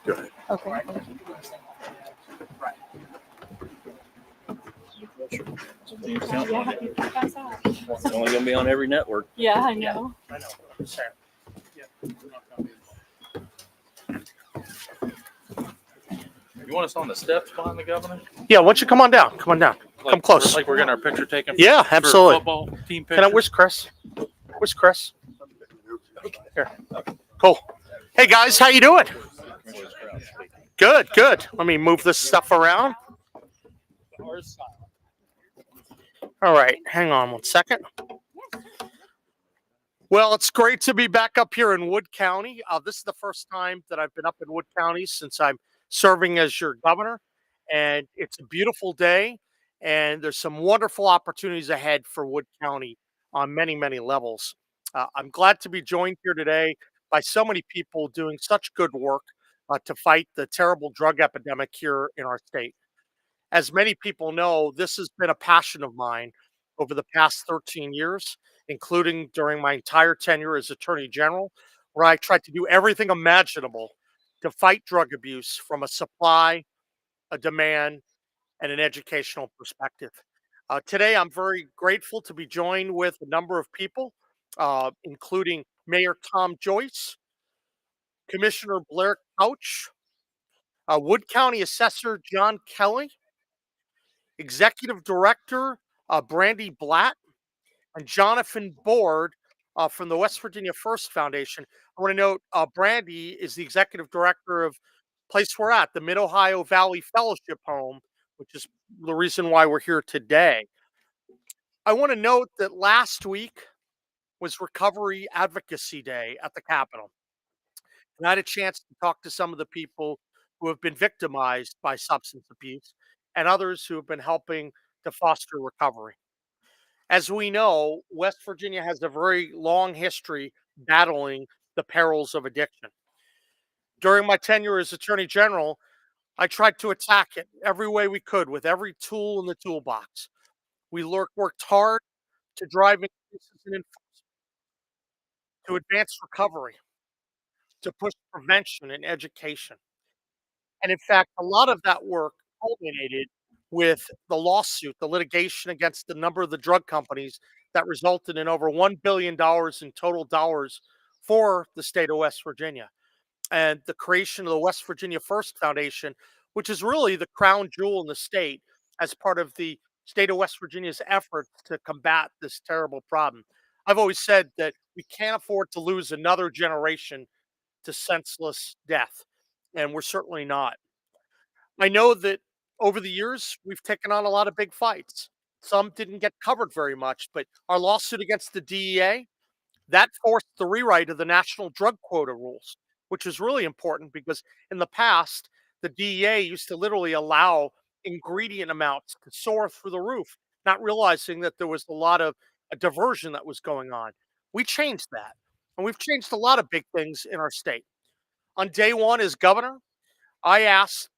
Go ahead. Okay. Yeah, you can pass out. It's only going to be on every network. Yeah, I know. I know. Sure. Yeah. You want us on the steps behind the governor? Yeah, why don't you come on down? Come on down. Come close. Like we're getting our picture taken. Yeah, for absolutely. Football team picture. Can I? Where's Chris? Where's Chris? Here. Cool. Hey guys, how you doing? Good, good. Let me move this stuff around. All right, hang on one second. Well, it's great to be back up here in Wood County. This is the first time that I've been up in Wood County since I'm serving as your governor, and it's a beautiful day, and there's some wonderful opportunities ahead for Wood County on many, many levels. I'm glad to be joined here today by so many people doing such good work to fight the terrible drug epidemic here in our state. As many people know, this has been a passion of mine over the past 13 years, including during my entire tenure as Attorney General, where I tried to do everything imaginable to fight drug abuse from a supply, a demand, and an educational perspective. Today, I'm very grateful to be joined with a number of people, including Mayor Tom Joyce, Commissioner Blair Couch, Wood County Assessor John Kelly, Executive Director Brandy Blatt, and Jonathan Board from the West Virginia First Foundation. I want to note Brandy is the Executive Director of place we're at, the Mid-Ohio Valley Fellowship Home, which is the reason why we're here today. I want to note that last week was Recovery Advocacy Day at the Capitol. And I had a chance to talk to some of the people who have been victimized by substance abuse and others who have been helping to foster recovery. As we know, West Virginia has a very long history battling the perils of addiction. During my tenure as Attorney General, I tried to attack it every way we could with every tool in the toolbox. We worked hard to drive increases in enforcement, to advance recovery, to push prevention and education. And in fact, a lot of that work culminated with the lawsuit, the litigation against a number of the drug companies that resulted in over $1 billion in total dollars for the state of West Virginia. And the creation of the West Virginia First Foundation, which is really the crown jewel in the state as part of the state of West Virginia's effort to combat this terrible problem. I've always said that we can't afford to lose another generation to senseless death, and we're certainly not. I know that over the years, we've taken on a lot of big fights. Some didn't get covered very much, but our lawsuit against the DEA, that forced the rewrite of the national drug quota rules, which is really important because in the past, the DEA used to literally allow ingredient amounts to soar through the roof, not realizing that there was a lot of a diversion that was going on. We changed that, and we've changed a lot of big things in our state. On day one as governor, I asked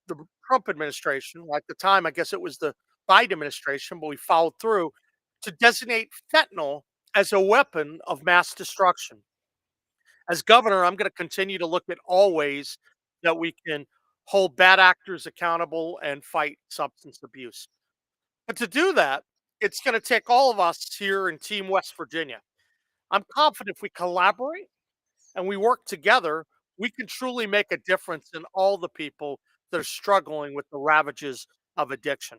the Trump administration, at the time, I guess it was the Biden administration, but we followed through to designate fentanyl as a weapon of mass destruction. As governor, I'm going to continue to look at all ways that we can hold bad actors accountable and fight substance abuse. But to do that, it's going to take all of us here in Team West Virginia. I'm confident if we collaborate and we work together, we can truly make a difference in all the people that are struggling with the ravages of addiction.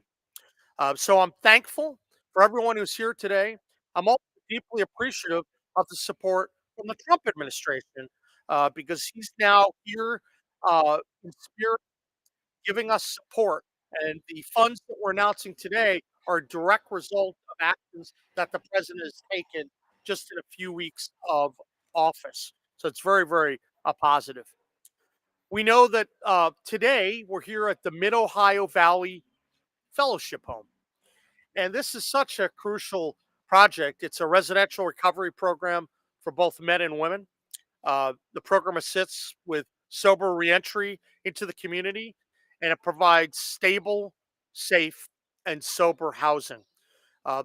So I'm thankful for everyone who's here today. I'm also deeply appreciative of the support from the Trump administration because he's now here in spirit giving us support. And the funds that we're announcing today are a direct result of actions that the president has taken just in a few weeks of office. So it's very, very positive. We know that today we're here at the Mid-Ohio Valley Fellowship Home. And this is such a crucial project. It's a residential recovery program for both men and women. The program assists with sober reentry into the community, and it provides stable, safe, and sober housing. Uh,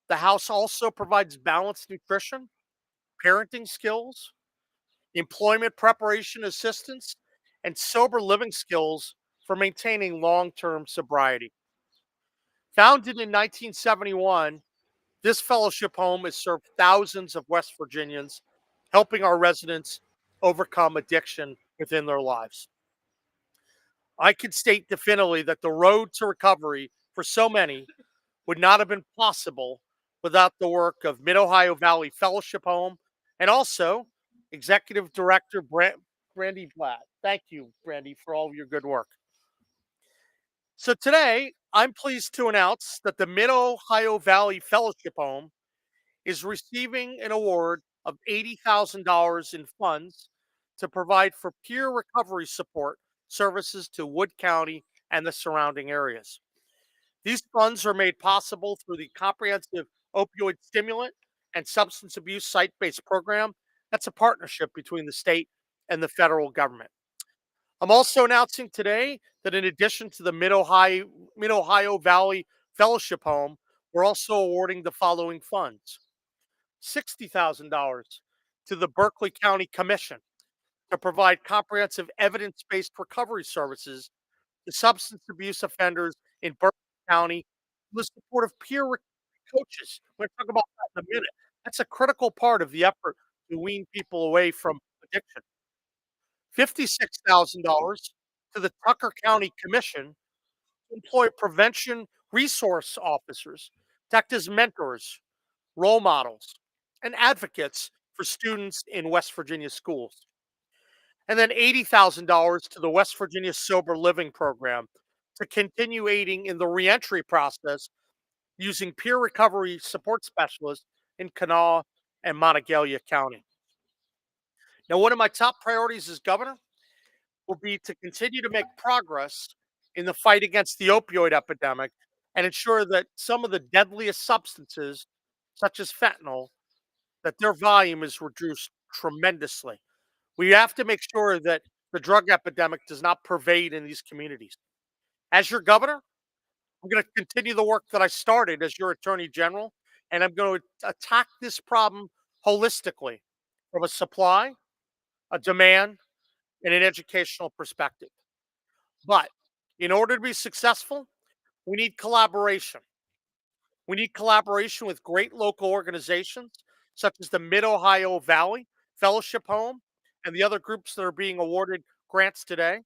the house also provides balanced nutrition, parenting skills, employment preparation assistance, and sober living skills for maintaining long term sobriety. Founded in 1971, this fellowship home has served thousands of West Virginians, helping our residents overcome addiction within their lives. I can state definitively that the road to recovery for so many would not have been possible without the work of Mid Ohio Valley Fellowship Home and also Executive Director Brandy Blatt. Thank you, Brandy, for all of your good work. So today, I'm pleased to announce that the Mid Ohio Valley Fellowship Home is receiving an award of $80,000 in funds to provide for peer recovery support services to Wood County and the surrounding areas. These funds are made possible through the comprehensive opioid stimulant and substance abuse site based program. That's a partnership between the state and the federal government. I'm also announcing today that in addition to the Mid Ohio Valley Fellowship Home, we're also awarding the following funds: $60,000 to the Berkeley County Commission to provide comprehensive evidence based recovery services to substance abuse offenders in Berkeley County, with the support of coaches. We're going to talk about that in a minute. That's a critical part of the effort to wean people away from addiction. $56,000 to the Tucker County Commission to employ prevention resource officers to act as mentors, role models, and advocates for students in West Virginia schools. And then $80,000 to the West Virginia Sober Living Program to continue aiding in the reentry process using peer recovery support specialists in Kanawha and Monongalia County. Now, one of my top priorities as governor will be to continue to make progress in the fight against the opioid epidemic and ensure that some of the deadliest substances, such as fentanyl, that their volume is reduced tremendously. We have to make sure that the drug epidemic does not pervade in these communities. As your governor, I'm going to continue the work that I started as your attorney general, and I'm going to attack this problem holistically from a supply, a demand, and an educational perspective. But in order to be successful, we need collaboration. We need collaboration with great local organizations such as the Mid Ohio Valley Fellowship Home and the other groups that are being awarded grants today.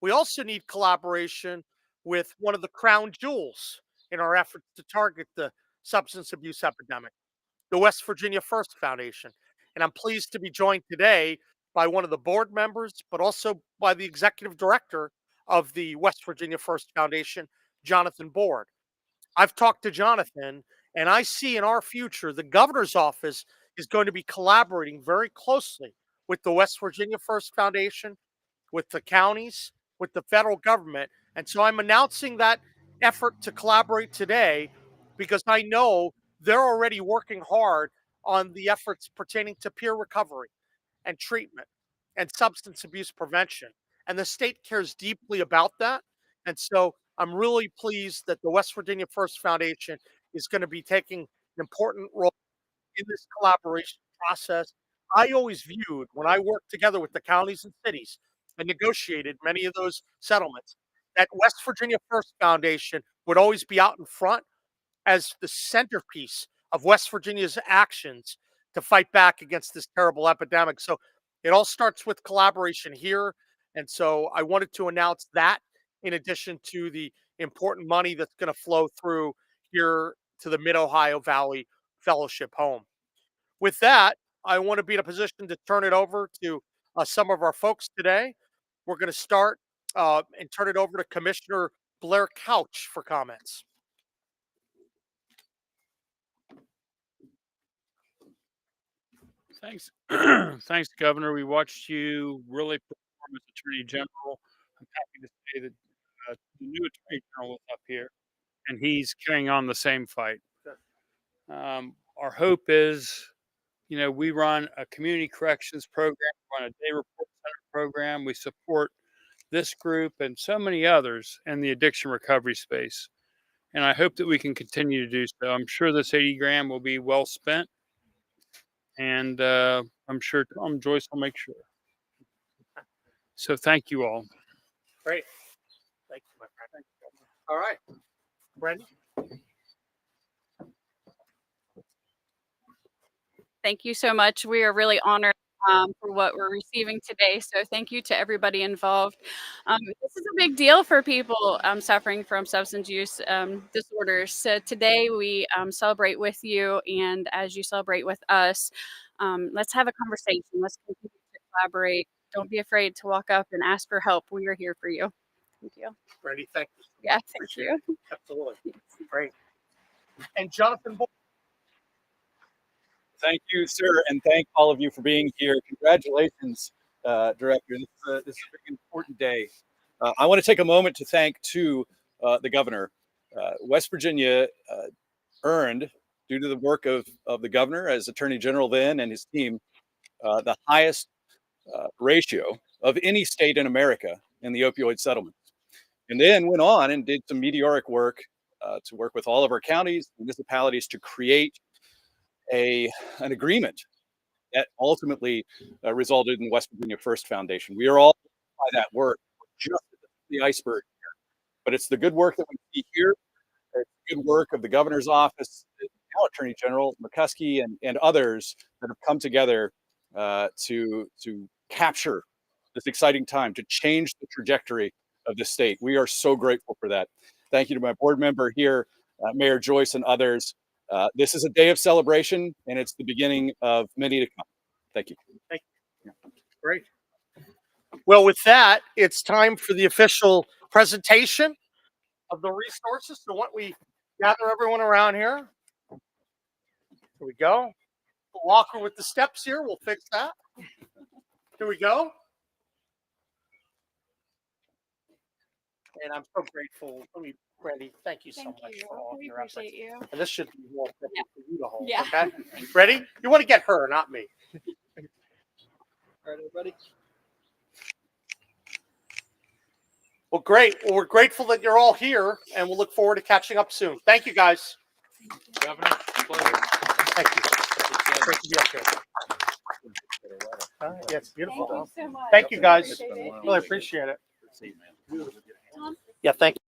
We also need collaboration with one of the crown jewels in our efforts to target the substance abuse epidemic, the West Virginia First Foundation. And I'm pleased to be joined today by one of the board members, but also by the executive director of the West Virginia First Foundation, Jonathan Board. I've talked to Jonathan, and I see in our future the governor's office is going to be collaborating very closely with the West Virginia First Foundation, with the counties, with the federal government. And so I'm announcing that effort to collaborate today because I know they're already working hard on the efforts pertaining to peer recovery and treatment and substance abuse prevention. And the state cares deeply about that. And so I'm really pleased that the West Virginia First Foundation is going to be taking an important role in this collaboration process. I always viewed when I worked together with the counties and cities and negotiated many of those settlements that West Virginia First Foundation would always be out in front as the centerpiece of West Virginia's actions to fight back against this terrible epidemic. So it all starts with collaboration here. And so I wanted to announce that in addition to the important money that's going to flow through here to the Mid Ohio Valley Fellowship Home. With that, I want to be in a position to turn it over to some of our folks today. We're going to start and turn it over to Commissioner Blair Couch for comments. Thanks. Thanks, Governor. We watched you really perform as Attorney General. I'm happy to say that the new Attorney General is up here, and he's carrying on the same fight. Our hope is, we run a community corrections program, run a day report center program. We support this group and so many others in the addiction recovery space. And I hope that we can continue to do so. I'm sure this 80 grand will be well spent. and I'm sure Tom Joyce will make sure. So thank you all. Great. Thank you, my friend. All right. Brenda? Thank you so much. We are really honored for what we're receiving today. So thank you to everybody involved. This is a big deal for people suffering from substance use disorders. So today we celebrate with you, and as you celebrate with us, let's have a conversation. Let's continue to collaborate. Don't be afraid to walk up and ask for help. We are here for you. Thank you. Brandy, thank you. Yeah, thank Appreciate you. it. Absolutely. Great. And Jonathan Boyd. Thank you, sir, and thank all of you for being here. Congratulations, Director. This is a very important day. I want to take a moment to thank, too, the governor. West Virginia earned, due to the work of the governor as Attorney General then and his team, the highest ratio of any state in America in the opioid settlement. And then went on and did some meteoric work to work with all of our counties, municipalities to create an agreement that ultimately resulted in West Virginia First Foundation. We are all by that work, just at the iceberg here, but it's the good work that we see here. It's the good work of the governor's office, now Attorney General McCuskey, and others that have come together to capture this exciting time, to change the trajectory of the state. We are so grateful for that. Thank you to my board member here, Mayor Joyce, and others. This is a day of celebration, and it's the beginning of many to come. Thank you. Thank you. Great. Well, with that, it's time for the official presentation of the resources. So why don't we gather everyone around here? Here we go. The locker with the steps here. We'll fix that. Here we go. And I'm so grateful. Brandy, thank you so Thank much you. for all of We your efforts. appreciate you. And this should be more appropriate for you to hold. Yeah. Okay. Ready? You want to get her, not me. All right, everybody. Well, great. Well, we're grateful that you're all here, and we'll look forward to catching up soon. Thank you, guys. Governor, pleasure. Thank you. Great to be up here. Yeah, it's beautiful. Thank you so much. Thank you, guys. Appreciate it. Really appreciate it. See you, man. Tom? Yeah, thank you.